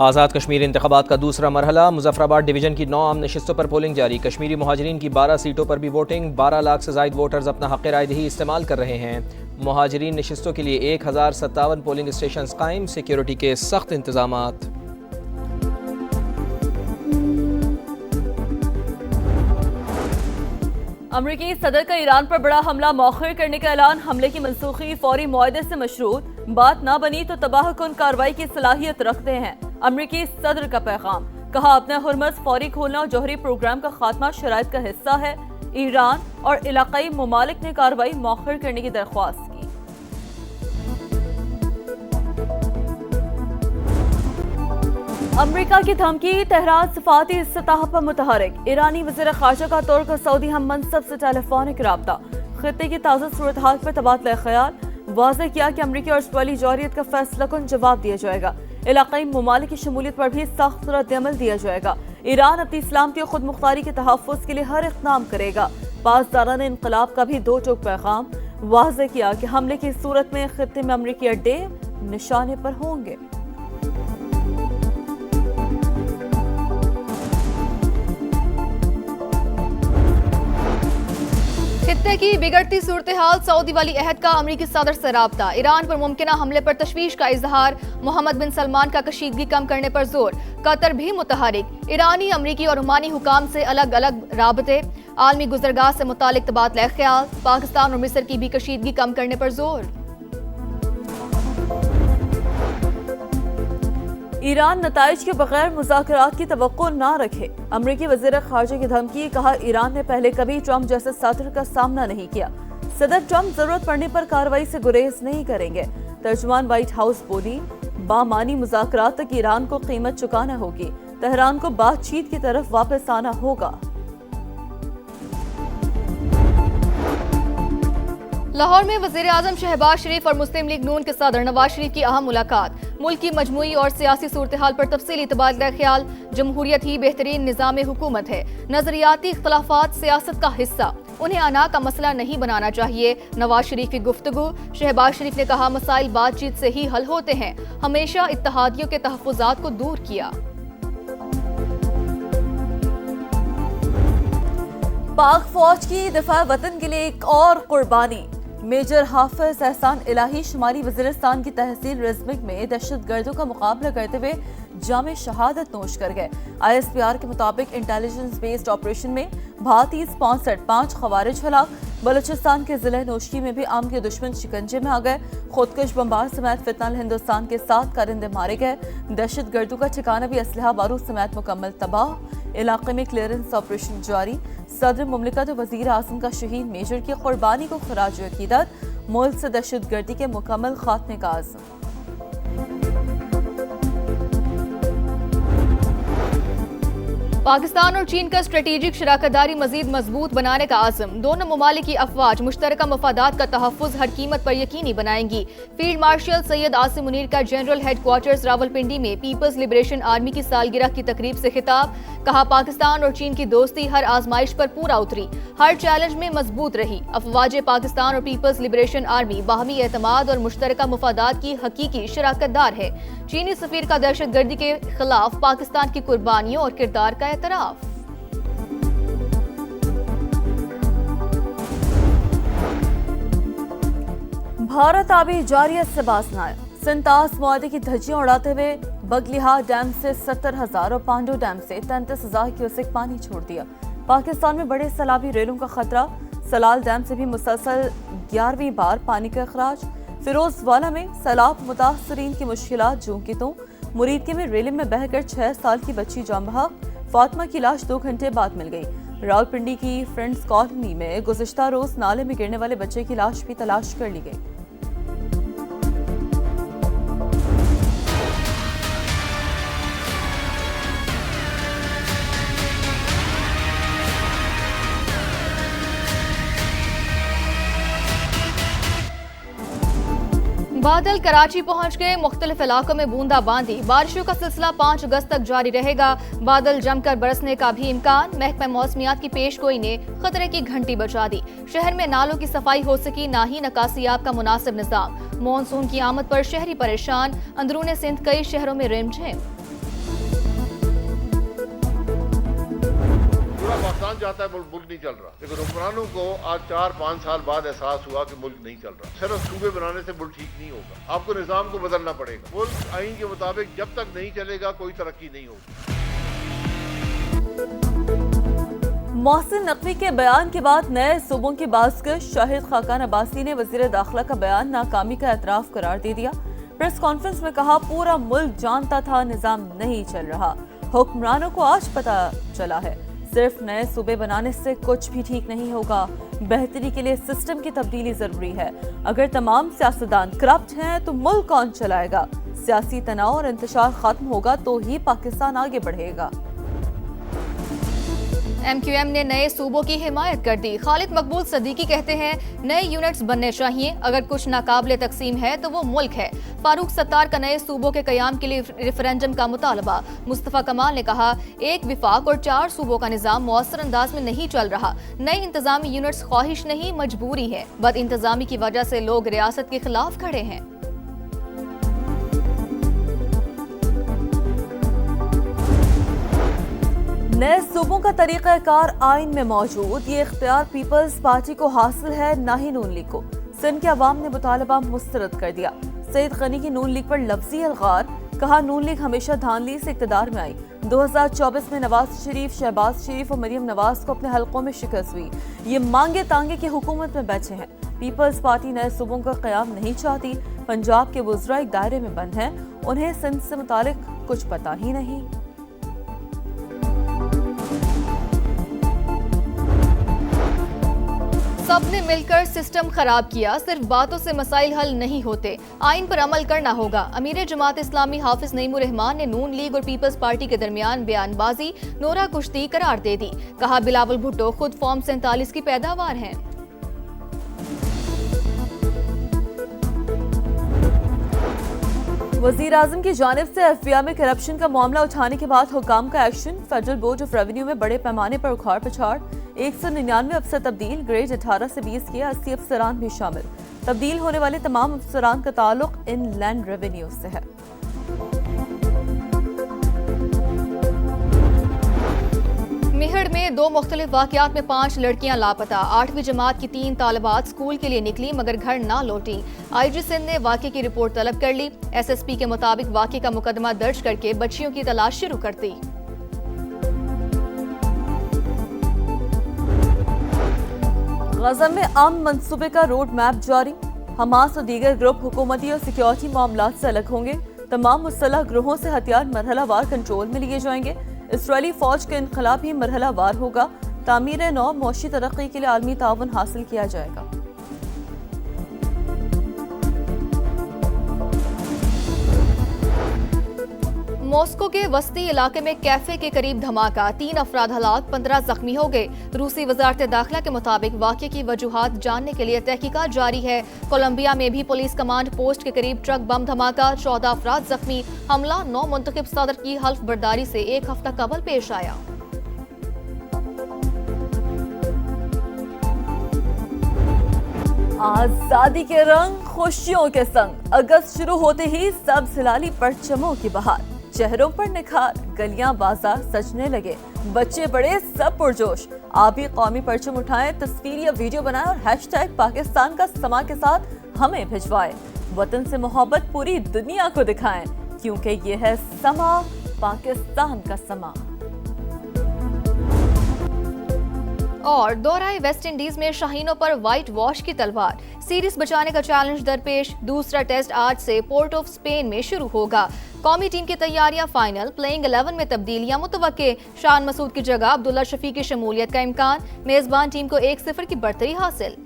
आज़ाद कश्मीर इंतखाबात का दूसरा मरहला। मुजफ्फराबाद डिवीजन की 9 आम नशिस्तों पर पोलिंग जारी। कश्मीरी मुहाजिरीन की 12 सीटों पर भी वोटिंग। 12 लाख से ज़ायद वोटर्स अपना हक़ रायदही इस्तेमाल कर रहे हैं। मुहाजिरीन नशिस्तों के लिए 1057 पोलिंग स्टेशन कायम। सिक्योरिटी के सख्त इंतजामात। अमरीकी सदर का ईरान पर बड़ा हमला मौखर करने का ऐलान। हमले की मनसूखी फौरी मुआहदे से मशरूत। बात ना बनी तो तबाह कुन कार्रवाई की सलाहियत रखते हैं। अमरीकी सदर का पैगाम। कहा अपना हुर्मस फौरी खोलना और जौहरी प्रोग्राम का खात्मा शराइत का हिस्सा है। ईरान और इलाकाई ममालिक ने कार्रवाई मौखर करने की दरख्वास्त की। अमरीका की धमकी। तेहरान सफारती सतह पर मुतहरिक। ईरानी वज़ीर ख़ारजा का तोड़कर सऊदी हम मनसब से टेलीफोनिक राब्ता। खित्ते की ताज़ा सूरत हाल पर तबादला ख्याल। वाज़ेह किया कि अमरीकी और इसराइली जौहरियत का फैसला कुन जवाब दिया जाएगा। इलाकाई ममालिक की शमूलियत पर भी सख्त रद्द-ए-अमल दिया जाएगा। ईरान अपनी सलामती और खुद मुख्तारी के तहफ़्फ़ुज़ के लिए हर इक़दाम करेगा। पासदारान इंक़लाब का भी दो टोक पैगाम। वाज़ेह किया कि हमले की सूरत में खित्ते में अमरीकी अड्डे निशाने पर होंगे। खित्ते की बिगड़ती सूरत हाल। सऊदी वाली अहद का अमरीकी सदर से राब्ता। ईरान पर मुमकिना हमले पर तशवीश का इजहार। मोहम्मद बिन सलमान का कशीदगी कम करने पर जोर। कतर भी मुतहरिक। ईरानी, अमरीकी और ओमानी हुकाम से अलग अलग राबते। आलमी गुजरगाह से मुतालिक तबादला ख्याल। पाकिस्तान और मिस्र की भी कशीदगी कम करने पर जोर। ईरान नताइज के बगैर मुज़ाकरात की तवक्को ना रखे। अमरीकी वज़ीर ख़ारजा की धमकी। कहा ईरान ने पहले कभी ट्रंप जैसे सदर का सामना नहीं किया। सदर ट्रंप जरूरत पड़ने पर कार्रवाई से गुरेज नहीं करेंगे। तर्जुमान व्हाइट हाउस बोली बामानी मुज़ाकरात तक ईरान को कीमत चुकाना होगी। तेहरान को बातचीत की तरफ वापस आना होगा। लाहौर में वज़ीर आज़म शहबाज शरीफ और मुस्लिम लीग नून के सदर नवाज शरीफ की अहम मुलाकात। मुल्क की मजमूई और सियासी सूरत हाल पर तफसीली तबादला ख्याल। जमहूरियत ही बेहतरीन निज़ाम हुकूमत है। नजरियाती इख्तलाफात सियासत का हिस्सा। उन्हें अना का मसला नहीं बनाना चाहिए। नवाज शरीफ की गुफ्तगू। शहबाज शरीफ ने कहा मसाइल बातचीत से ही हल होते हैं। हमेशा इत्तेहादियों के तहफ़्फ़ुज़ात को दूर किया। पाक फौज की दिफा वतन के लिए एक और कुर्बानी। मेजर हाफिज एहसान इलाही शुमाली वज़ीरिस्तान की तहसील रिज़्मिक में दहशत गर्दों का मुकाबला करते हुए जामे शहादत नोश कर गए। ISPR के मुताबिक इंटेलिजेंस बेस्ड ऑपरेशन में भारतीय स्पॉन्सर्ड 5 खवारिज हलाक। बलूचिस्तान के जिले नोशकी में भी आम के दुश्मन शिकंजे में आ गए। खुदकुश बम्बार समेत फितनल हिंदुस्तान के 7 कारिंदे मारे गए। दहशत गर्दों का ठिकाना भी असलहा बारूद समेत मुकम्मल तबाह। इलाके में क्लियरेंस ऑपरेशन जारी। सदर मुमलिकत वज़ीर आज़म का शहीद मेजर की कुर्बानी को खराज अकीदत। मुल्क से दहशत गर्दी के मुकम्मल खात्मे का आज़म। पाकिस्तान और चीन का स्ट्रेटेजिक शराकतदारी मजीद मजबूत बनाने का आज़म। दोनों ममालिक की अफवाज मुश्तरका मफादात का तहफ़्फ़ुज़ हर कीमत पर यकीनी बनाएंगी। फील्ड मार्शल सैयद आसिम मुनीर का जनरल हेडक्वार्टर्स रावलपिंडी में पीपल्स लिबरेशन आर्मी की सालगिरह की तकरीब से खिताब। कहा पाकिस्तान और चीन की दोस्ती हर आजमाइश पर पूरा उतरी। हर चैलेंज में मजबूत रही। अफवाज पाकिस्तान और पीपल्स लिबरेशन आर्मी बाहमी एतमाद और मुश्तरका मफादात की हकीकी शराकतदार है। चीनी सफीर का दहशत गर्दी के खिलाफ पाकिस्तान की कुर्बानियों और किरदार का एतराफ। भारत आबी जारियत से बाज न आया। सिंतास मुआहदे की धज्जियां उड़ाते हुए बगलिहा डैम से 70,000 और पांडो डैम से 33,000 क्यूसेक पानी छोड़ दिया। पाकिस्तान में बड़े सैलाबी रेलों का खतरा। सलाल डैम से भी मुसलसल 11वीं बार पानी का अखराज। फिरोजवाला में सैलाब मुतासरीन की मुश्किलात जूं की तो। मुरीदके में रेलिंग में बहकर 6 साल की बच्ची जान बहक। फातिमा की लाश 2 घंटे बाद मिल गई। रावलपिंडी की फ्रेंड्स कॉलोनी में गुज़िश्ता रोज नाले में गिरने वाले बच्चे की लाश भी तलाश कर ली गई। बादल कराची पहुंच गए। मुख्तलिफ इलाकों में बूंदाबांदी। बारिशों का सिलसिला 5 अगस्त तक जारी रहेगा। बादल जमकर बरसने का भी इम्कान। महकमा मौसमियात की पेशगोई ने खतरे की घंटी बजा दी। शहर में नालों की सफाई हो सकी, ना ही निकासियाब का मुनासिब निज़ाम। मॉनसून की आमद पर शहरी परेशान। अंदरूने सिंध कई शहरों में रिमझिम। पाकिस्तान चाहता है मुल्क नहीं चल रहा, लेकिन हुक्मरानों को आज 4-5 साल बाद एहसास हुआ कि मुल्क नहीं चल रहा। सिर्फ सूबे बनाने से मुल्क ठीक नहीं होगा, आपको निज़ाम को बदलना पड़ेगा। मुल्क आईन के मुताबिक जब तक नहीं चलेगा कोई तरक्की नहीं होगी। मोहसिन नकवी के बयान के बाद नए सूबों की बाज़गश शाहिद खाकान अब्बासी ने वज़ीर दाखिला का बयान नाकामी का एतराफ़ करार दे दिया। प्रेस कॉन्फ्रेंस में कहा, पूरा मुल्क जानता था निज़ाम नहीं चल रहा, हुक्मरानों को आज पता चला है। सिर्फ नए सूबे बनाने से कुछ भी ठीक नहीं होगा, बेहतरी के लिए सिस्टम की तब्दीली जरूरी है। अगर तमाम सियासतदान करप्ट हैं तो मुल्क कौन चलाएगा? सियासी तनाव और इंतशार खत्म होगा तो ही पाकिस्तान आगे बढ़ेगा। MQM ने नए सूबों की हिमायत कर दी। खालिद मकबूल सदीकी कहते हैं, नए यूनिट्स बनने चाहिए, अगर कुछ नाकाबिले तकसीम है तो वो मुल्क है। फारूक सत्तार का नए सूबों के कयाम के लिए रेफरेंडम का मुतालबा। मुस्तफ़ा कमाल ने कहा, एक विफाक और 4 सूबों का निज़ाम मौसर अंदाज में नहीं चल रहा। नई इंतजामी यूनिट्स ख्वाहिश नहीं मजबूरी है। बद इंतजामी की वजह से लोग रियासत के खिलाफ खड़े हैं। नए सूबों का तरीक़ाकार आइन में मौजूद, ये इख्तियार पीपल्स पार्टी को हासिल है, ना ही नून लीग को। सिंध के अवाम ने मुतालबा मुस्तरद कर दिया। सईद गनी की नून लीग पर लफ्जी अलगार, कहा नून लीग हमेशा धांधली से इक़्तिदार में आई। 2024 में नवाज शरीफ, शहबाज शरीफ और मरियम नवाज को अपने हलकों में शिकस्त हुई। ये मांगे तांगे की हुकूमत में बैठे हैं। पीपल्स पार्टी नए सूबों का क़याम नहीं चाहती। पंजाब के वुज़रा एक दायरे में बंद हैं, उन्हें सिंध से मुतालिक कुछ पता ही नहीं। सबने मिलकर सिस्टम खराब किया, सिर्फ बातों से मसाइल हल नहीं होते, आइन पर अमल करना होगा। अमीर जमात इस्लामी हाफिज नईमुर रहमान ने नून लीग और पीपल्स पार्टी के दरमियान बयानबाजी नोरा कुश्ती करार दे दी। कहा, बिलावल भुट्टो खुद फॉर्म 47 की पैदावार हैं। वज़ीर आज़म की जानिब से FBI में करप्शन का मामला उठाने के बाद हुकाम का action. Federal board of revenue में बड़े पैमाने पर उखाड़ पछाड़। 199 अफसर तब्दील, ग्रेड 18 से 20 के 80 अफसरान भी शामिल। तब्दील होने वाले तमाम अफसरान का ताल्लुक इनलैंड रेवेन्यू से है। मेहड़ में 2 मुख्तलिफ वाक़यात में 5 लड़कियां लापता। 8वीं जमात की 3 तालिबात स्कूल के लिए निकली मगर घर ना लौटी। IG सिंध ने वाक़े की रिपोर्ट तलब कर ली। SSP के मुताबिक वाक़े का मुकदमा दर्ज करके बच्चियों की तलाश शुरू कर दी। गज़ा में अमन मंसूबे का रोड मैप जारी। हमास और दीगर ग्रुप हुकूमती और सिक्योरिटी मामलात से अलग होंगे। तमाम मुसल्लह ग्रोहों से हथियार मरहलावार कंट्रोल में लिए जाएंगे। इसराइली फौज का इनकलाब भी मरहलावार होगा। तामीर नौ मौशी तरक्की के लिए आलमी ताउन हासिल किया जाएगा। मॉस्को के वस्ती इलाके में कैफे के करीब धमाका, 3 अफराद हलाक, 15 जख्मी हो गए। रूसी वजारत दाखिला के मुताबिक वाक़े की वजूहात जानने के लिए तहकीकात जारी है। कोलंबिया में भी पुलिस कमांड पोस्ट के करीब ट्रक बम धमाका, 14 अफराद जख्मी। हमला 9 मुंतखब सदर की हल्फ बर्दारी से 1 हफ्ता कबल पेश आया। आजादी के रंग खुशियों के संग, अगस्त शुरू होते ही सब हिलाली परचमों की बहार। चेहरों पर निखार, गलियां बाजार सजने लगे, बच्चे बड़े सब पुरजोश। आप भी कौमी परचम उठाएं, तस्वीर या वीडियो बनाएं और हैशटैग पाकिस्तान का समा के साथ हमें भिजवाएं। वतन से मोहब्बत पूरी दुनिया को दिखाएं, क्योंकि ये है समा, पाकिस्तान का समा। और दोहराए वेस्ट इंडीज में शाहीनों पर व्हाइट वॉश की तलवार। सीरीज बचाने का चैलेंज दरपेश। दूसरा टेस्ट आज से पोर्ट ऑफ स्पेन में शुरू होगा। कौमी टीम की तैयारियां फाइनल। प्लेइंग 11 में तब्दीलियां मुतवक्के। शान मसूद की जगह अब्दुल्ला शफी की शमूलियत का इम्कान। मेजबान टीम को 1-0 की बढ़तरी हासिल।